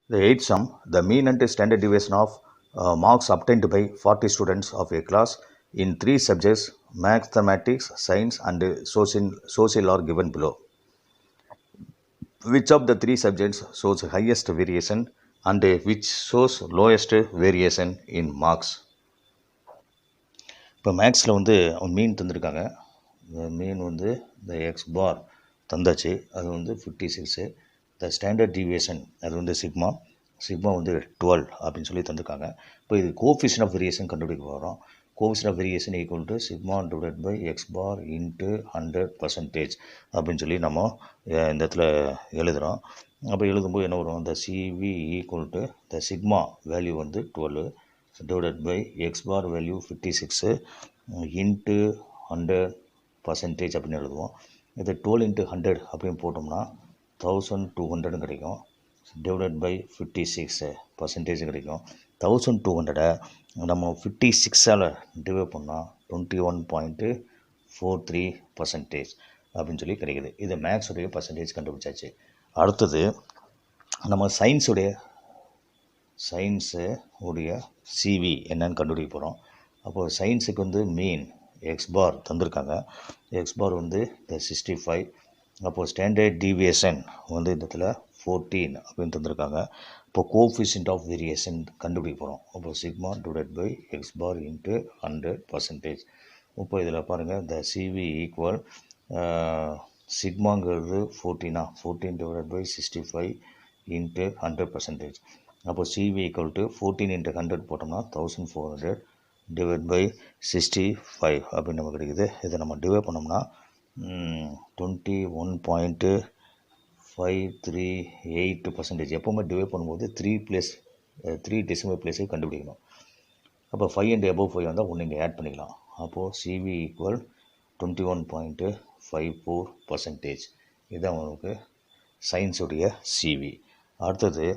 The eighth sum, the mean and standard deviation of marks obtained by 40 students of a class in 3 subjects, mathematics, science and social are given below. Which of the 3 subjects shows highest variation and which shows lowest variation in marks? இப்போ மேக்ஸில் வந்து மீன் தந்திருக்காங்க. மீன் வந்து இந்த X பார் தந்தாச்சு, அது வந்து 56. The standard deviation அது வந்து சிக்மா வந்து 12 அப்படின்னு சொல்லி தந்திருக்காங்க. இப்போ இது கோஎஃபிஷியன்ட் ஆஃப் வேரியேஷன் கண்டுபிடிக்க போகிறோம். Coefficient of variation equal to sigma divided by X bar into 100% அப்படின்னு சொல்லி நம்ம இந்த இடத்துல எழுதுகிறோம். அப்போ எழுதும்போது என்ன வரும், இந்த CV equal to the sigma value வந்து 12 divided by x bar value 56 into 100% அப்படின்னு எழுதுவோம். இதை 12 into 100 அப்படின்னு போட்டோம்னா 1200 கிடைக்கும். டிவைடட் பை 56% கிடைக்கும். 1200 நம்ம 56ஆல் டிவைட் பண்ணால் 21.43% அப்படின்னு சொல்லி கிடைக்குது. இது மேக்ஸுடைய பர்சன்டேஜ் கண்டுபிடிச்சாச்சு. அடுத்தது நம்ம சயின்ஸு உடைய சிவி என்னன்னு கண்டுபிடிக்க போகிறோம். அப்போது சயின்ஸுக்கு வந்து மீன் எக்ஸ் பார் தந்திருக்காங்க. எக்ஸ் பார் வந்து இந்த 65. அப்போது ஸ்டாண்டர்ட் டீவியேஷன் வந்து இந்த இடத்துல 14 அப்படின்னு தந்திருக்காங்க. இப்போ கோஎஃபிஷியன்ட் ஆஃப் வேரியேஷன் கண்டுபிடிக்க போகிறோம். அப்போது sigma divided by X bar into 100%. இப்போ இதில் பாருங்கள், இந்த சிவி ஈக்குவல் சிக்மாங்கிறது 14 டிவைடட் பை 65 இன்ட்டு 100%. அப்போ சிவி ஈக்குவல் டு 14 into 100 போட்டோம்னா 1400 டிவைட் பை 65 அப்படின்னு நமக்கு கிடைக்குது. இதை நம்ம டிவைட் பண்ணோம்னா 21.538%. எப்போவுமே டிவைட் பண்ணும்போது 3 டெசிமல் பிளேஸை கண்டுபிடிக்கணும். அப்போ 5 and above 5 வந்தால் ஒன்று இங்கே ஆட் பண்ணிக்கலாம். அப்போது சிவி ஈக்குவல் 21.54%. இதுதான் நமக்கு சயின்ஸுடைய சிவி. அடுத்தது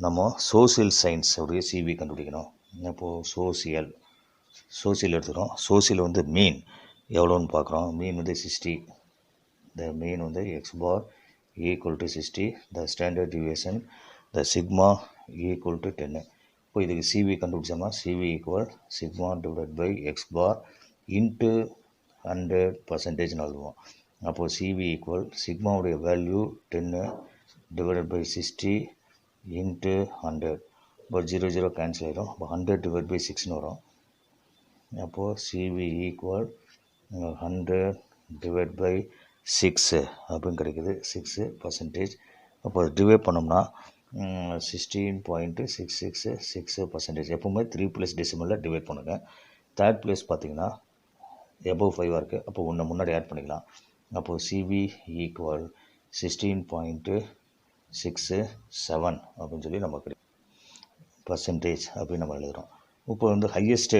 நம்ம சோசியல் சயின்ஸ் உடைய சிவி கண்டுபிடிக்கணும். இப்போது சோசியல் எடுத்துக்கிறோம். சோசியல் வந்து மீன் எவ்வளோன்னு பார்க்குறோம். மீன் வந்து 60. த மீன் வந்து X bar equal to 60. The standard deviation the sigma equal to 10. இப்போ இதுக்கு சிவி கண்டுபிடிச்சோம்னா CV equal sigma divide by X bar into 100% எழுதுவோம். அப்போது சிவி ஈக்குவல் சிக்மாவுடைய வேல்யூ 10 டிவைடட் பை 60 இன்ட்டு 100. இப்போ 0 கேன்சல் ஆகிடும். இப்போ 100 டிவைட் பை 6ன்னு வரும். அப்போது சிவி ஈக்குவல் 100 டிவைட் பை 6 அப்படின்னு கிடைக்குது, 6%. அப்போ டிவைட் பண்ணோம்னா 16.666%. எப்போவுமே 3 + டெசிமலில் டிவைட் பண்ணுங்கள். தேர்ட் பிளேஸ் பார்த்திங்கன்னா above 5 இருக்குது. அப்போ ஒன்று முன்னாடி ஆட் பண்ணிக்கலாம். அப்போது சிவி ஈக்குவல் 16.67 அப்படின்னு சொல்லி நமக்கு பர்சன்டேஜ் அப்படின்னு நம்ம எழுதுகிறோம். இப்போ வந்து ஹையஸ்ட்டு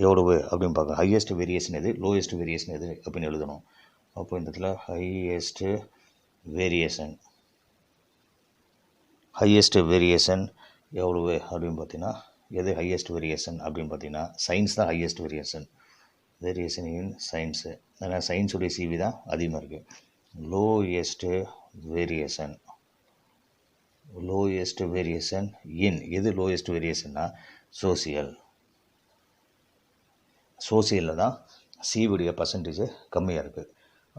எவ்வளவு அப்படின்னு பார்க்கலாம். ஹையஸ்ட் வேரியேஷன் எது, லோயஸ்ட் வேரியேஷன் எது அப்படின்னு எழுதணும். அப்போ இந்த இடத்துல ஹையஸ்ட்டு வேரியேஷன் எவ்வளவு அப்படின்னு பார்த்தீங்கன்னா, எது ஹையஸ்ட் வேரியேஷன் அப்படின்னு பார்த்தீங்கன்னா சயின்ஸ் தான் ஹையஸ்ட் வேரியேஷன் இன் சயின்ஸு. ஏன்னா சயின்ஸுடைய சிவி தான் அதிகமாக இருக்குது. லோயஸ்ட்டு வேரியேஷன் இன் எது லோயஸ்ட் வேரியேஷன்னா சோசியலில் தான் சிவுடைய பர்சன்டேஜ் கம்மியாக இருக்குது.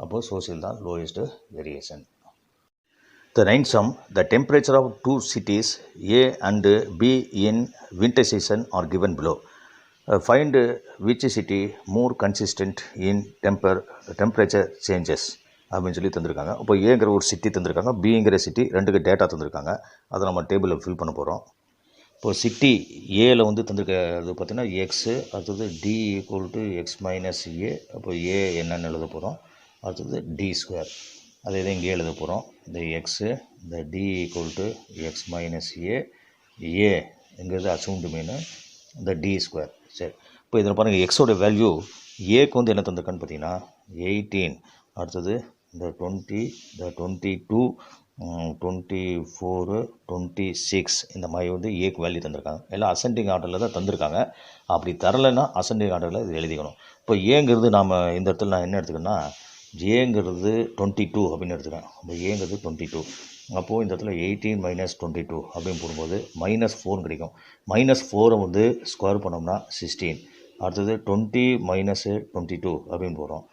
அப்போது சோசியல் தான் lowest variation. The ninth sum, the temperature of 2 cities A and B in winter season are given below. Find which city more consistent in temperature changes அப்படின்னு சொல்லி தந்திருக்காங்க. இப்போ ஏங்கிற ஒரு சிட்டி தந்திருக்காங்க, பிங்கிற சிட்டி, ரெண்டுக்கு டேட்டா தந்திருக்காங்க. அதை நம்ம டேபிளில் ஃபில் பண்ண போகிறோம். இப்போ சிட்டி ஏல வந்து தந்திருக்கிறது பார்த்தீங்கன்னா எக்ஸு, அடுத்தது T equal to X minus A. அப்போ ஏ என்னன்னு எழுத போகிறோம். அடுத்தது டி ஸ்கொயர், அதை இதை இங்கே எழுத போகிறோம். இந்த எக்ஸு, இந்த T equal to X minus ஏங்கிறது அசூம்டு மீன், இந்த டி ஸ்கொயர். சரி, இப்போ இதில் பாருங்கள் எக்ஸோட வேல்யூ ஏக்கு வந்து என்ன தந்திருக்கான்னு பார்த்தீங்கன்னா 18. அடுத்தது இந்த 20, இந்த 22, 24, 26 இந்த மாதிரி வந்து ஏக்கு வேல்யூ தந்திருக்காங்க. எல்லாம் அசெண்டிங் ஆர்டரில் தான் தந்திருக்காங்க. அப்படி தரலைன்னா அசெண்டிங் ஆர்டரில் இது எழுதிக்கணும். இப்போ ஏங்கிறது நாம் இந்த இடத்துல நான் என்ன எடுத்துக்கணும்னா ஏங்கிறது 22 அப்படின்னு எடுத்துக்கிறேன். அப்போ ஏங்கிறது 22. அப்போது இந்த இடத்துல 18 மைனஸ் 22 அப்படின்னு போடும்போது -4 கிடைக்கும். -4 வந்து ஸ்கொயர் பண்ணோம்னா 16. அடுத்தது 20 மைனஸ் 22 அப்படின்னு போடுறோம்.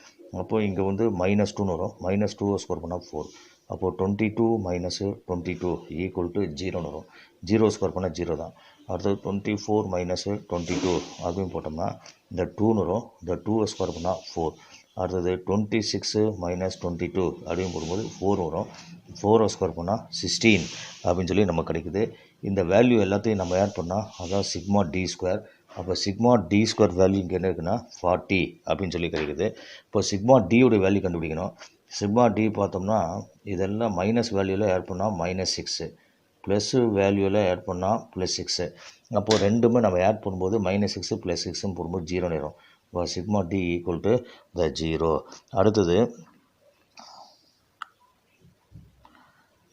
அப்போது இங்கே வந்து -2ன்னு வரும். -2 ஸ்கொயர் பண்ணால் 4. அப்போது 22 மைனஸ் 22 ஈக்குவல் டு 0ன்னு வரும். 0 ஸ்கொயர் பண்ணால் 0 தான். அடுத்தது 24 மைனஸ் 22 அப்படின்னு போட்டோம்னா இந்த 2ன்னு வரும். இந்த 2 ஸ்கொயர் பண்ணால் 4. அடுத்தது 26 மைனஸ் 22 அப்படின்னு போடும்போது 4 வரும். 4 ஸ்கொயர் பண்ணால் 16 அப்படின்னு சொல்லி நமக்கு கிடைக்குது. இந்த வேல்யூ எல்லாத்தையும் நம்ம ஆட் பண்ணால் அதான் சிக்மா டி ஸ்கொயர். அப்போ சிக்மா டி ஸ்கொயர் வேல்யூ இங்கே என்ன இருக்குன்னா 40 அப்படின்னு சொல்லி கிடைக்குது. இப்போ சிக்மா டியோடைய வேல்யூ கண்டுபிடிக்கணும். சிக்மா டி பார்த்தோம்னா இதெல்லாம் மைனஸ் வேல்யூவில் ஆட் பண்ணால் -6, ப்ளஸ்ஸு வேல்யூவில் ஆட் பண்ணால் +6. அப்போது ரெண்டுமே நம்ம ஆட் பண்ணும்போது -6 +6ன்னு போடும்போது 0 நேரம். இப்போ sigma D equal to the 0. அடுத்தது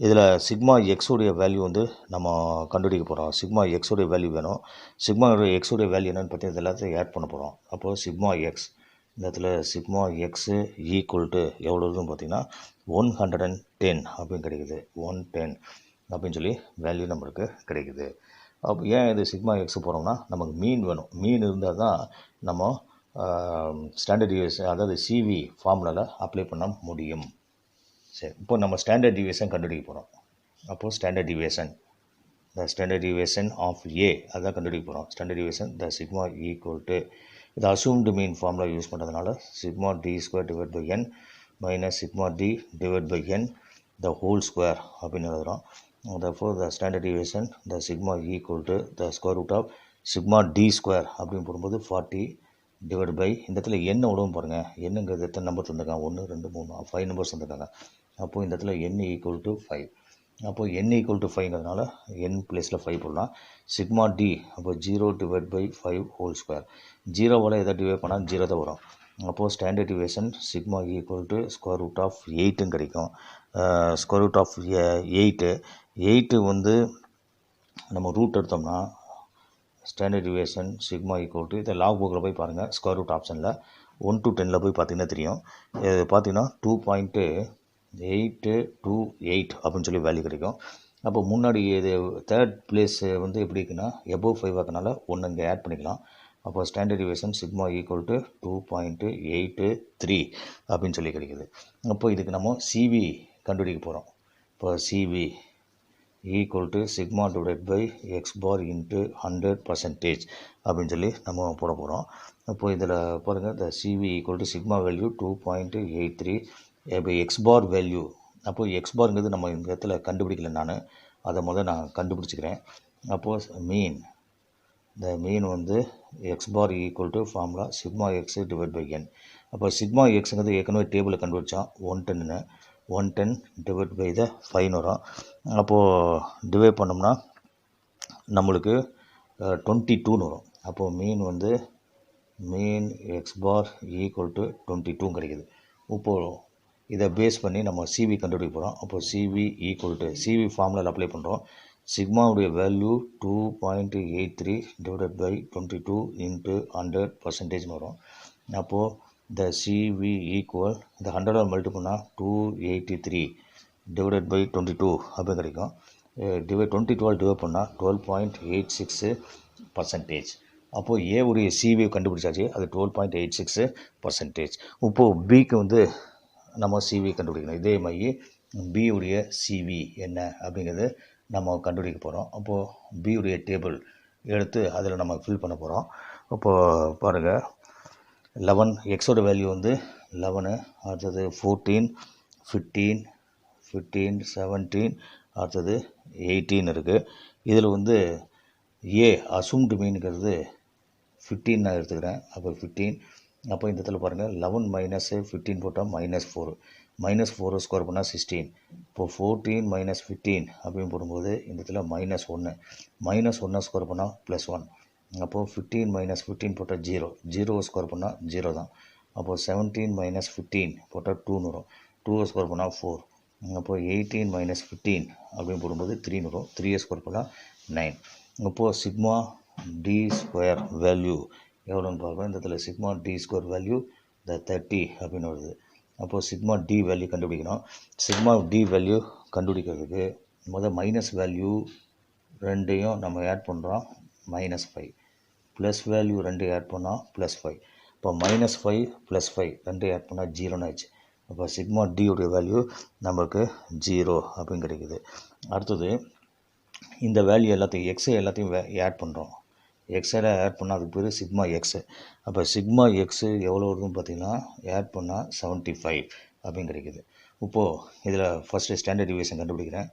இதில் சிக்மா எக்ஸுடைய வேல்யூ வந்து நம்ம கண்டுபிடிக்க போகிறோம். சிக்மா எக்ஸுடைய வேல்யூ வேணும். சிக்மா எக்ஸுடைய வேல்யூ என்னென்னு பார்த்தீங்கன்னா இது எல்லாத்தையும் ஆட் பண்ண போகிறோம். அப்போது சிக்மா எக்ஸ் இந்த இடத்துல சிக்மா எக்ஸு ஈக்குவல் டு எவ்வளோதுன்னு பார்த்தீங்கன்னா 110 அப்படின்னு கிடைக்குது. 110 அப்படின்னு சொல்லி வேல்யூ நம்மளுக்கு கிடைக்குது. அப்போ ஏன் இது சிக்மா எக்ஸ் போகிறோம்னா நமக்கு மீன் வேணும். மீன் இருந்தால் தான் நம்ம ஸ்டாண்டர்ட் டிவியேஷன் அதாவது சிவி ஃபார்முலாவில் அப்ளை பண்ண முடியும். சரி, இப்போ நம்ம ஸ்டாண்டர்ட் டிவியேஷன் கண்டுபிடிக்க போகிறோம். அப்போது standard deviation the standard deviation of A அதான் கண்டுபிடிக்க போகிறோம். Standard deviation the sigma equal to இது அசூம்டு மீன் ஃபார்முலா யூஸ் பண்ணுறதுனால sigma T square divide by N minus sigma T divide by N the whole square அப்படின்னு எழுதுகிறோம். therefore the standard deviation the sigma equal to the square root of sigma d square அப்படின்னு போடும்போது 40 divide by இந்த இடத்துல என்ன உடவும் பாருங்கள். என்னங்கிறது எத்தனை நம்பர் தந்துருக்காங்க? 1 2 3 5 நம்பர்ஸ் தந்துருக்காங்க. அப்போது இந்த இடத்துல n ஈக்குவல் டு 5. அப்போது n ஈக்குவல் டு 5ங்கிறதுனால n ப்ளஸில் 5 போடலாம். சிக்மா டி அப்போ 0 டிவைட் பை 5 ஹோல் ஸ்கொயர். 0வால் எதை டிவைட் பண்ணால் 0 தான் வரும். அப்போது standard deviation sigma equal to square root of 8ன்னு கிடைக்கும். ஸ்கொயர் ரூட் ஆஃப் 8 வந்து நம்ம ரூட் எடுத்தோம்னா standard deviation sigma equal to இதை லாக் புக்கில் போய் பாருங்கள். ஸ்கொயர் ரூட் ஆப்ஷனில் 1 to 10 போய் பார்த்தீங்கன்னா தெரியும். இது பார்த்தீங்கன்னா 2.828 அப்படின்னு சொல்லி வேல்யூ கிடைக்கும். அப்போ முன்னாடி இது தேர்ட் பிளேஸ் வந்து எப்படி இருக்குன்னா எபோவ் 5 ஆக்கனால 1 இங்கே ஆட் பண்ணிக்கலாம். அப்போ standard deviation sigma equal to 2.83 அப்படின்னு சொல்லி கிடைக்குது. அப்போ இதுக்கு நம்ம சிவி கண்டுபிடிக்க போகிறோம். இப்போ CV equal to sigma divide by X bar into 100% அப்படின்னு சொல்லி நம்ம போட போகிறோம். அப்போது இதில் பாருங்கள் இந்த CV equal to sigma value 2.83 இப்போ எக்ஸ் பார் வேல்யூ. அப்போது எக்ஸ் பார்ங்கிறது நம்ம இந்த இடத்துல கண்டுபிடிக்கல, நான் அதை நான் கண்டுபிடிச்சிக்கிறேன். அப்போது மீன் இந்த மீன் வந்து X bar equal to formula sigma X divide by N. அப்போ சிக்மா எக்ஸுங்கிறது ஏற்கனவே டேபிளில் கண்டுபிடிச்சோம் 110ன்னு. 110 டிவைட் பை த 5 வரும். அப்போது டிவைட் பண்ணோம்னா நம்மளுக்கு 22ன்னு வரும். அப்போது mean X bar equal to 22 கிடைக்குது. இப்போது இதை பேஸ் பண்ணி நம்ம சிவி கண்டுபிடிக்க போகிறோம். அப்போது சிவி ஈக்குவல் டு சிவி ஃபார்முலாவில் அப்ளை பண்ணுறோம். சிக்மாவுடைய வேல்யூ 2.83 டிவைடட் பை 22 இன்ட்டு 100% வரும். அப்போது the CV equal இந்த 100 மல்டிபிள் பண்ணால் 283 டிவைடட் பை 22 அப்படி கிடைக்கும். 22 டிவைட் பண்ணால் 12.86%. அப்போது ஏவுடைய சிவி கண்டுபிடிச்சாச்சு, அது 12.86%. இப்போது பிக்கு வந்து நம்ம சிவி கண்டுபிடிக்கணும். இதே மாதிரி பியுடைய சிவி என்ன அப்படிங்கிறது நம்ம கண்டுபிடிக்க போகிறோம். அப்போது பியுடைய டேபிள் எடுத்து அதில் நம்ம ஃபில் பண்ண போகிறோம். அப்போது பாருங்கள் 11 எக்ஸோட வேல்யூ வந்து 11, அடுத்தது 14, 15, 17, அடுத்தது 18 இருக்குது. இதில் வந்து ஏ அசூம்டு மீனுங்கிறது 15 நான் எடுத்துக்கிறேன். அப்போ 15. அப்போ இந்த இடத்துல பாருங்கள் 11 மைனஸ் 15 போட்டால் -4. -4 ஸ்கொயர் பண்ணால் 16. இப்போது 14 மைனஸ் 15 அப்படின்னு போடும்போது இந்த இடத்துல -1. -1 ஸ்கொயர் பண்ணால் +1. அப்போது 15 மைனஸ் 15 போட்டால் 0 ஸ்கொயர் பண்ணால் 0 தான். அப்போது 17 மைனஸ் 15 போட்டால் 2ன்னு வரும். 2 ஸ்கொயர் பண்ணால் 4. அப்போது 18 மைனஸ் 15 அப்படின்னு போடும்போது 3ன்னு வரும். 3 ஸ்கொயர் பண்ணால் 9. அப்போது சிக்மா டி ஸ்கொயர் வேல்யூ எவ்வளோன்னு பார்ப்போம். இந்த இடத்துல சிக்மா டி ஸ்கொயர் வேல்யூ இந்த 30 அப்படின்னு வருது. அப்போது சிக்மா டி வேல்யூ கண்டுபிடிக்கணும். சிக்மா டி வேல்யூ கண்டுபிடிக்கிறதுக்கு முதல் மைனஸ் வேல்யூ ரெண்டையும் நம்ம ஆட் பண்ணுறோம் -5, ப்ளஸ் வேல்யூ ரெண்டு ஆட் பண்ணால் +5. இப்போ -5 +5 ரெண்டு ஆட் பண்ணால் 0ன்னு ஆச்சு. அப்போ சிக்மா டியோடைய வேல்யூ நமக்கு 0 அப்படின்னு கிடைக்குது. அடுத்தது இந்த வேல்யூ எல்லாத்தையும் எக்ஸை எல்லாத்தையும் ஆட் பண்ணுறோம். எக்ஸில் ஆட் பண்ணால் அதுக்கு பேர் சிக்மா எக்ஸு. அப்போ சிக்மா எக்ஸு எவ்வளோ வருதுன்னு பார்த்தீங்கன்னா ஆட் பண்ணால் 75 அப்படின்னு கிடைக்குது. இப்போது இதில் ஃபஸ்ட்டு ஸ்டாண்டர்ட் டிவியேஷன் கண்டுபிடிக்கிறேன்.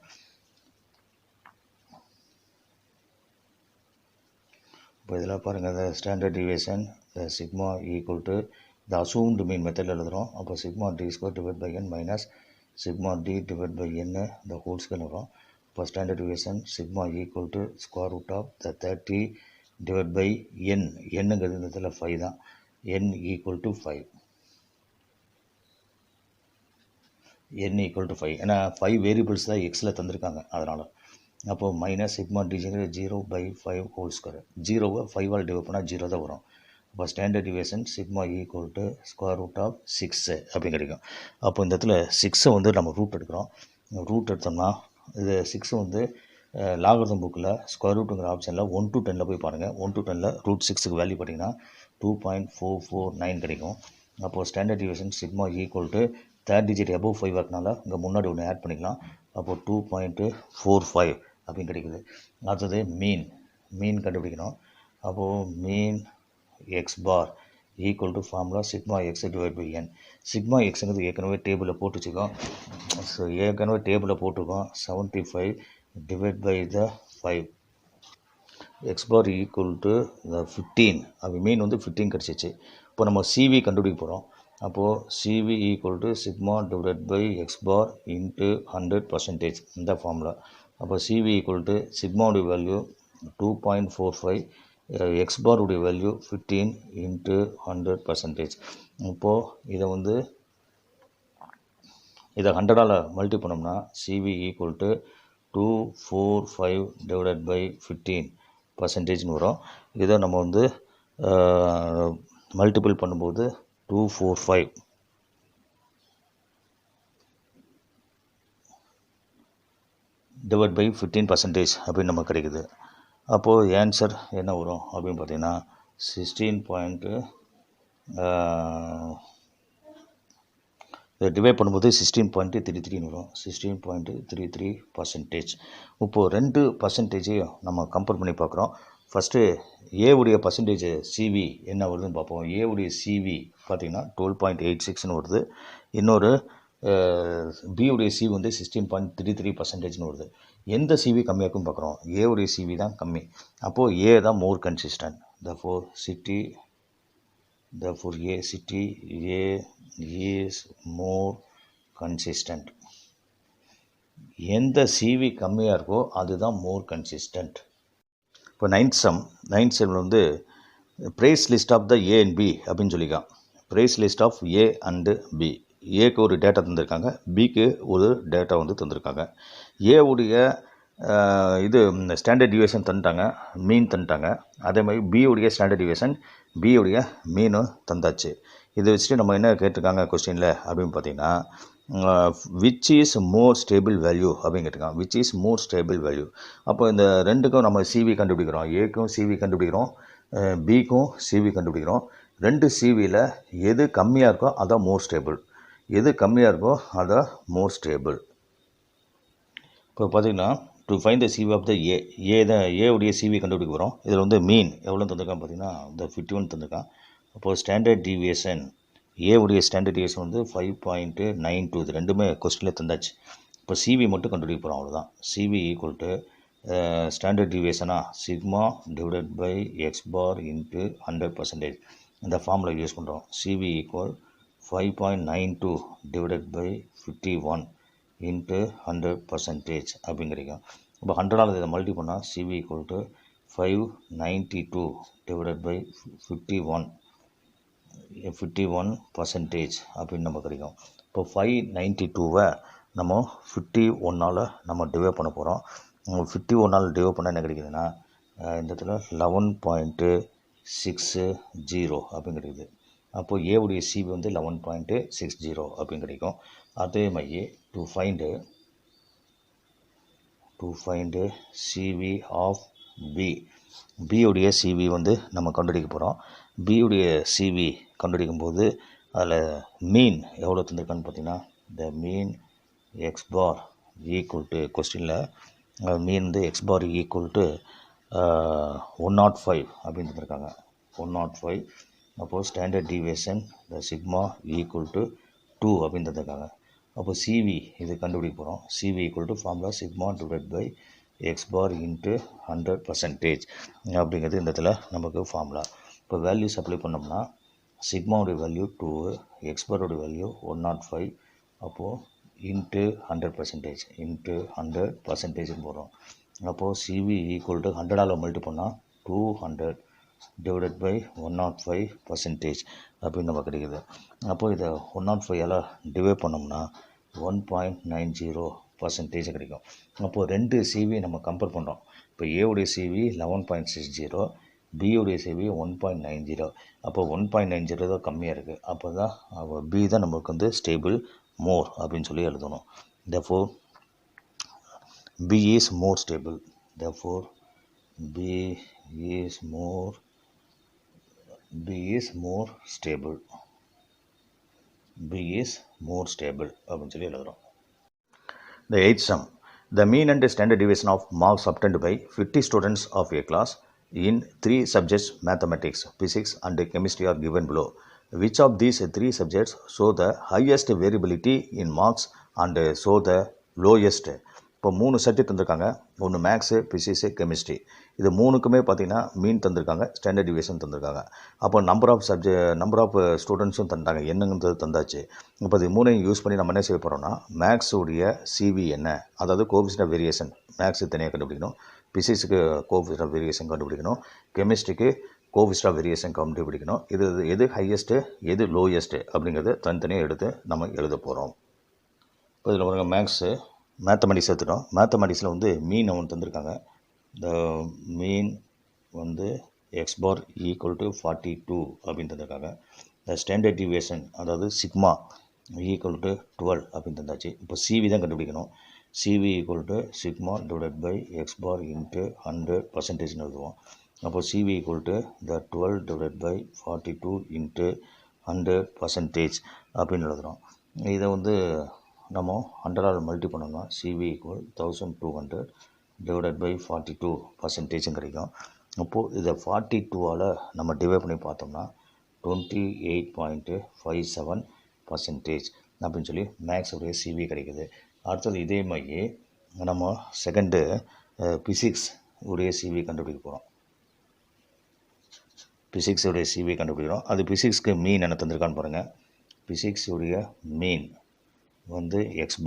இப்போ இதில் பாருங்கள், இந்த standard deviation sigma equal to இந்த அசூம்டு மீன் மெத்தடில் எழுதுகிறோம். அப்போ sigma T square divide by N minus sigma T divide by N இந்த ஹோல் ஸ்கொயர் வரும். இப்போ standard deviation sigma equal to square root of the 30 divide by N. என்னங்கிறது இந்த இடத்துல 5 தான். n equal to 5. n equal to 5 ஏன்னா 5 variables தான் எக்ஸில் தந்திருக்காங்க அதனால். அப்போது மைனஸ் சிக்மா டிஜிங்கிற 0/5 ஹோல் ஸ்கொயர். 0வை 5ஆல் டிவைட் பண்ணால் 0 தான் வரும். அப்போ standard deviation sigma equal to square root of 6 அப்படின்னு கிடைக்கும். அப்போ இந்த இடத்துல 6 வந்து நம்ம ரூட் எடுக்கிறோம். ரூட் எடுத்தோம்னா இது 6 வந்து லாகரிதம் புக்கில் ஸ்கொயர் ரூட்டுங்கிற ஆப்ஷனில் 1 to 10 போய் பாருங்கள். 1 to 10 ரூட் 6க்கு வேல்யூ பார்த்தீங்கன்னா 2.449 கிடைக்கும். அப்போது standard deviation sigma equal to third digit above 5 வரனால இங்கே முன்னாடி ஒன்று ஆட் பண்ணிக்கலாம். அப்போது 2.45 அப்படின்னு கிடைக்குது. அடுத்தது மீன் கண்டுபிடிக்கணும். அப்போது mean X bar equal to formula sigma X divide by N. Sigma எக்ஸுங்கிறது ஏற்கனவே டேபிளில் போட்டு வச்சுக்கோம். ஸோ ஏற்கனவே டேபிளில் போட்டுருக்கோம். 75 divide by the 5 X bar equal to the 15. அப்போ மீன் வந்து 15 கிடச்சிச்சு. இப்போ நம்ம சிவி கண்டுபிடிக்க போகிறோம். அப்போது CV equal to sigma divide by X bar into 100% இந்த ஃபார்முலா. அப்போ சிவி ஈக்குவல் டு சிக்மாவுடைய வேல்யூ 2.45, எக்ஸ் பாருடைய வேல்யூ 15 இன்ட்டு 100%. இப்போது இதை 100ஆல் மல்டி பண்ணோம்னா CV equal to 245 divide by 15% வரும். இதை நம்ம வந்து மல்டிபிள் பண்ணும்போது 245 டிவைட் பை 15% அப்படின்னு நமக்கு கிடைக்குது. அப்போது ஆன்சர் என்ன வரும் அப்படின்னு பார்த்தீங்கன்னா 16. டிவைட் பண்ணும்போது 16.33 வரும். 16.33%. இப்போது 2%ஐயும் நம்ம கம்பேர் பண்ணி பார்க்குறோம். ஃபஸ்ட்டு ஏவுடைய பர்சன்டேஜ் சிவி என்ன வருதுன்னு பார்ப்போம். ஏவுடைய சிவி பார்த்திங்கன்னா 12.86ன்னு வருது. இன்னொரு பியுடைய சிவி வந்து 16.33%ன்னு வருது. எந்த சிவி கம்மியாக இருக்குன்னு பார்க்குறோம். ஏவுடைய சிவி தான் கம்மி. அப்போது ஏ தான் more consistent. therefore A city A is more consistent. எந்த சிவி கம்மியாக இருக்கோ அதுதான் மோர் கன்சிஸ்டன்ட். இப்போ நைன்த் செம்மில் வந்து price list of the A and B அப்படின்னு சொல்லிக்கலாம். Price list of A and B. ஏக்கு ஒரு டேட்டா தந்திருக்காங்க, பிக்கு ஒரு டேட்டா வந்து தந்திருக்காங்க. ஏவுடைய ஸ்டாண்டர்ட் டிவியேஷன் தந்துட்டாங்க, மீன் தந்துட்டாங்க. அதே மாதிரி பியுடைய ஸ்டாண்டர்ட் டிவியேஷன், பியுடைய மீனும் தந்தாச்சு. இதை வச்சுட்டு நம்ம என்ன கேட்டிருக்காங்க கொஸ்டினில் அப்படின்னு பார்த்தீங்கன்னா which is more stable value அப்படின்னு கேட்டிருக்காங்க. Which is more stable value. அப்போ இந்த ரெண்டுக்கும் நம்ம சிவி கண்டுபிடிக்கிறோம். ஏக்கும் சிவி கண்டுபிடிக்கிறோம், பிக்கும் சிவி கண்டுபிடிக்கிறோம். ரெண்டு சிவியில் எது கம்மியாக இருக்கோ அதான் மோர் ஸ்டேபிள், எது கம்மியாக இருக்கோ அதான் மோர் ஸ்டேபிள். இப்போ பார்த்திங்கன்னா to find the CV of the ஏவுடைய சிவி கண்டுபிடிக்க போகிறோம். இதில் வந்து மீன் எவ்வளோ தந்திருக்கான் பார்த்தீங்கன்னா இந்த 51 தந்திருக்கான். அப்போது ஸ்டாண்டர்ட் டிவியேஷன் ஏவுடைய ஸ்டாண்டர்ட் டிவியேஷன் வந்து 5.92. இது ரெண்டுமே கொஸ்டினில் தந்தாச்சு. இப்போ சிவி மட்டும் கண்டுபிடிக்க போகிறோம், அவ்வளோதான். சிவி ஈக்குவல் டு ஸ்டாண்டர்ட் டிவியேஷனாக sigma divided by X bar into 100%. இந்த ஃபார்முலா யூஸ் பண்ணுறோம். CV equal 5.92 divided by 51 into 100% அப்படின்னு கிடைக்கும். இப்போ 100ஆல் இதை மல்டி பண்ணால் CV equal to 592 divided by 51% அப்படின்னு நம்ம கிடைக்கும். இப்போ 592வை நம்ம 51ஆல் நம்ம டிவைட் பண்ண போகிறோம். 51ஆல் டிவைட் பண்ணால் என்ன கிடைக்குதுன்னா இந்த இடத்துல 11.60 அப்படின்னு கிடைக்குது. அப்போது ஏவுடைய சிவி வந்து 11.60 அப்படின்னு கிடைக்கும். அதே மாதிரி டு ஃபைண்டு சிவி ஆஃப் பியுடைய சிவி வந்து நம்ம கண்டுபிடிக்க போகிறோம். பியுடைய சிவி கண்டுபிடிக்கும் போது அதில் மீன் எவ்வளோ தந்திருக்கான்னு பார்த்தீங்கன்னா, த மீன் எக்ஸ் பார் ஈக்குவல் டு கொஸ்டினில் மீன் வந்து எக்ஸ் பார் ஈக்குவல் டு 105 அப்படின்னு தந்திருக்காங்க. 105. அப்போது standard deviation the sigma equal to 2 அப்படின்னு தந்திருக்காங்க. அப்போ சிவி இது கண்டுபிடிக்க போகிறோம். CV equal to formula sigma divide by X bar into 100% அப்படிங்கிறது இந்த இடத்துல நமக்கு ஃபார்முலா. இப்போ வேல்யூஸ் அப்ளை பண்ணோம்னா சிக்மாவுடைய வேல்யூ 2, எக்ஸ் பாரோடைய வேல்யூ 105, அப்போது இன்ட்டு 100% போடுறோம். அப்போது சிவி ஈக்குவல் டு 100ஆல் மல்டி பண்ணால் 200 டிவைடட் பை 105% அப்படின்னு நம்ம கிடைக்குது. அப்போது இதை 105ஆல் டிவைட் பண்ணோம்னா 1.90% கிடைக்கும். அப்போது ரெண்டு சிவி நம்ம கம்பேர் பண்ணுறோம். இப்போ ஏவுடைய சிவி 11.60, பியுடைய சிவி 1.90. அப்போ 1.90 தான் கம்மியாக இருக்குது. அப்போ தான் பி தான் நமக்கு வந்து ஸ்டேபிள் மோர் அப்படின்னு சொல்லி எழுதணும். therefore B is more stable. therefore B is more stable. B is more stable அப்படின்னு சொல்லி எழுதுகிறோம். The eighth sum. The mean and standard deviation of marks obtained by 50 students of a class in 3 subjects mathematics, physics and chemistry are given below. Which of these 3 subjects show the highest variability in marks and show the lowest? இப்போ 3 subject தந்திருக்காங்க. ஒன்று maths, physics, chemistry. இது மூணுக்குமே பார்த்தீங்கன்னா மீன் தந்திருக்காங்க, standard deviation தந்திருக்காங்க. அப்போ number of ஸ்டூடெண்ட்ஸும் தந்தாங்க, என்னங்கிறது தந்தாச்சு. இப்போ இது மூணையும் யூஸ் பண்ணி நம்ம என்ன செய்ய போகிறோம்னா, மேக்ஸுடைய சிவி என்ன, அதாவது கோஎஃபிஷியன்ட் ஆஃப் வேரியேஷன் மேக்ஸுக்கு தனியாக கண்டுபிடிக்கணும், ஃபிசிக்ஸுக்கு கோஎஃபிஷியன்ட் ஆஃப் வேரியேஷன் கண்டுபிடிக்கணும், கெமிஸ்ட்ரிக்கு கோஎஃபிஷியன்ட் ஆஃப் வேரியேஷன் கண்டுபிடிக்கணும். இது எது ஹையஸ்ட்டு எது லோயஸ்ட்டு அப்படிங்கிறது தனித்தனியாக எடுத்து நம்ம எழுத போகிறோம். இப்போ இதில் பாருங்க, மேத்தமெட்டிக்ஸ் எடுத்துட்டோம். மேத்தமெட்டிக்ஸில் வந்து மீன் ஒன்று தந்திருக்காங்க. த மீன் வந்து எக்ஸ் பார் ஈக்குவல் டு 42 அப்படின்னு தந்திருக்காங்க. த ஸ்டாண்டர்ட் டிவியேஷன் அதாவது சிக்மா ஈக்குவல் டு 12 அப்படின்னு தந்தாச்சு. இப்போ சிவி தான் கண்டுபிடிக்கணும். CV equal to sigma divide by X bar into 100% எழுதுவோம். அப்போ CV equal to the 12 divide by 42 into 100% அப்படின்னு எழுதுகிறோம். இதை வந்து நம்ம 100ஆல் மல்டி பண்ணோம்னா சிவி ஈக்குவல் 1200 டிவைடட் பை 42% கிடைக்கும். அப்போது இதை 42ஆல் நம்ம டிவைட் பண்ணி பார்த்தோம்னா 28.57% அப்படின்னு சொல்லி மேக்ஸுடைய சிவி கிடைக்குது. அடுத்தது இதே மாதிரி நம்ம செகண்டு ஃபிசிக்ஸ் உடைய சிவி கண்டுபிடிக்க போகிறோம். ஃபிசிக்ஸுடைய சிவி கண்டுபிடிக்கிறோம். அது ஃபிசிக்ஸ்க்கு மீன் என்ன தந்திருக்கான்னு பாருங்கள். ஃபிசிக்ஸுடைய மீன் வந்து எக்ஸ்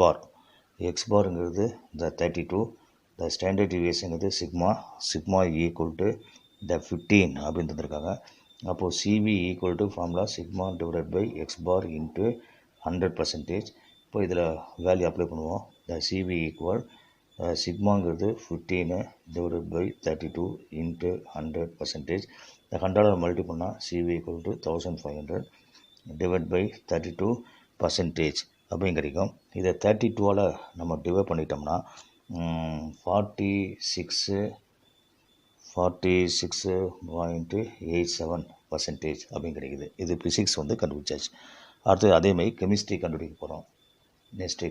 பாருங்கிறது த 32, த ஸ்டாண்டர்ட் டிவியேஷனுங்கிறது சிக்மா ஈக்குவல் டு த 15 அப்படின்னு தந்திருக்காங்க. அப்போது CV equal to formula sigma divide by X bar into 100%. இப்போ இதில் வேல்யூ அப்ளை பண்ணுவோம். த சிவி ஈக்குவல் சிக்மாங்கிறது 15 டிவைட் பை 32 இன்ட்டு 100%. இந்த 100 மல்டி பண்ணால் CV equal to 1500 divide by 32% அப்படின்னு கிடைக்கும். இதை 32ஆல் நம்ம டிவைட் பண்ணிட்டோம்னா 46.87% அப்படின்னு கிடைக்குது. இது ஃபிசிக்ஸ் வந்து கண்டுபிடிச்சாச்சு. அடுத்தது அதே மாதிரி கெமிஸ்ட்ரி கண்டுபிடிக்க போகிறோம். நெக்ஸ்ட்டு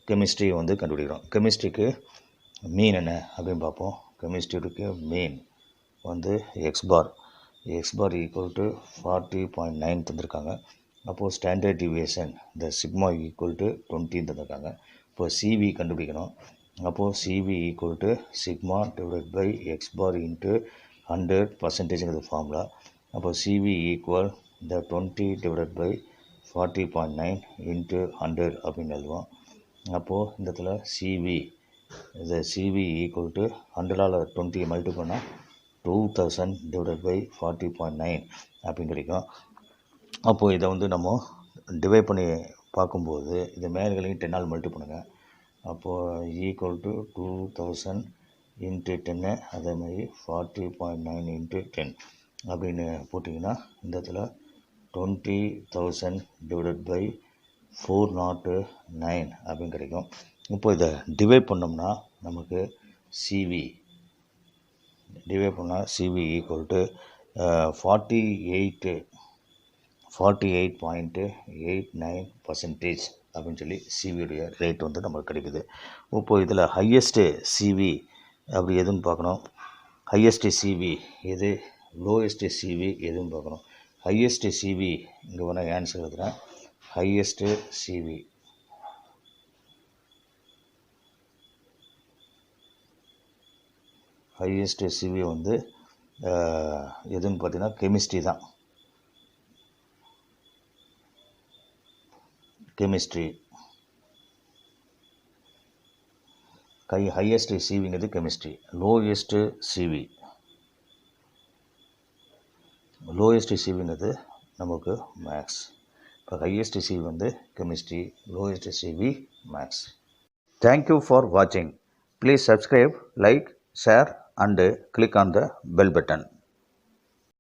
கெமிஸ்ட்ரி வந்து கண்டுபிடிக்கிறோம். கெமிஸ்ட்ரிக்கு மீன் என்ன அப்படின்னு பார்ப்போம். கெமிஸ்ட்ரிக்கு மீன் வந்து எக்ஸ் பார் ஈக்குவல் டு 40.9 தந்திருக்காங்க. அப்போது standard deviation the sigma equal to 20 தந்திருக்காங்க. இப்போது சிவி கண்டுபிடிக்கணும். அப்போது CV equal to sigma divide by X bar into 100%ங்கிறது ஃபார்முலா. அப்போது CV equal the 20 divide by 40.9 into 100 அப்படின்னு எழுதுவோம். அப்போது இந்த இடத்துல சிவி ஈக்குவல் டு 100ஆல் 20 மல்டி பண்ணால் 2000 டிவைட் பை 40.9 அப்படின்னு கிடைக்கும். அப்போது இதை வந்து நம்ம டிவைட் பண்ணி பார்க்கும்போது இதை மேல்களையும் 10ஆல் மல்டி பண்ணுங்கள். அப்போது ஈக்குவல் டு 2000 இன்ட்டு 10 அதே மாதிரி 40.9 இன்ட்டு 10 அப்படின்னு போட்டிங்கன்னா இந்த இடத்துல 20,000 டிவைடட் பை 409 அப்படின்னு கிடைக்கும். இப்போ இதை டிவைட் பண்ணோம்னா நமக்கு சிவி ஈக்குவல் டு 48.89% அப்படின்னு சொல்லி சிவியுடைய ரேட் வந்து நமக்கு கிடைக்குது. இப்போது இதில் ஹையஸ்ட்டு சிவி அப்படி எதுன்னு பார்க்கணும். ஹையஸ்ட்டு சிவி எது, லோயஸ்ட்டு சிவி எதுன்னு பார்க்கணும். ஹையஸ்ட்டு சிவி இங்கே வேணால் ஆன்சர் எழுதுகிறேன். ஹையஸ்ட்டு சிவி வந்து எதுன்னு பார்த்தீங்கன்னா கெமிஸ்ட்ரி தான். ஹையஸ்ட் சிவிங்கிறது கெமிஸ்ட்ரி. லோயஸ்ட்டு சிவிங்கிறது நமக்கு மேக்ஸ். இப்போ ஹையஸ்ட் சிவி வந்து chemistry, lowest CV maths. Thank you for வாட்சிங். Please subscribe, like, share and click on the bell button.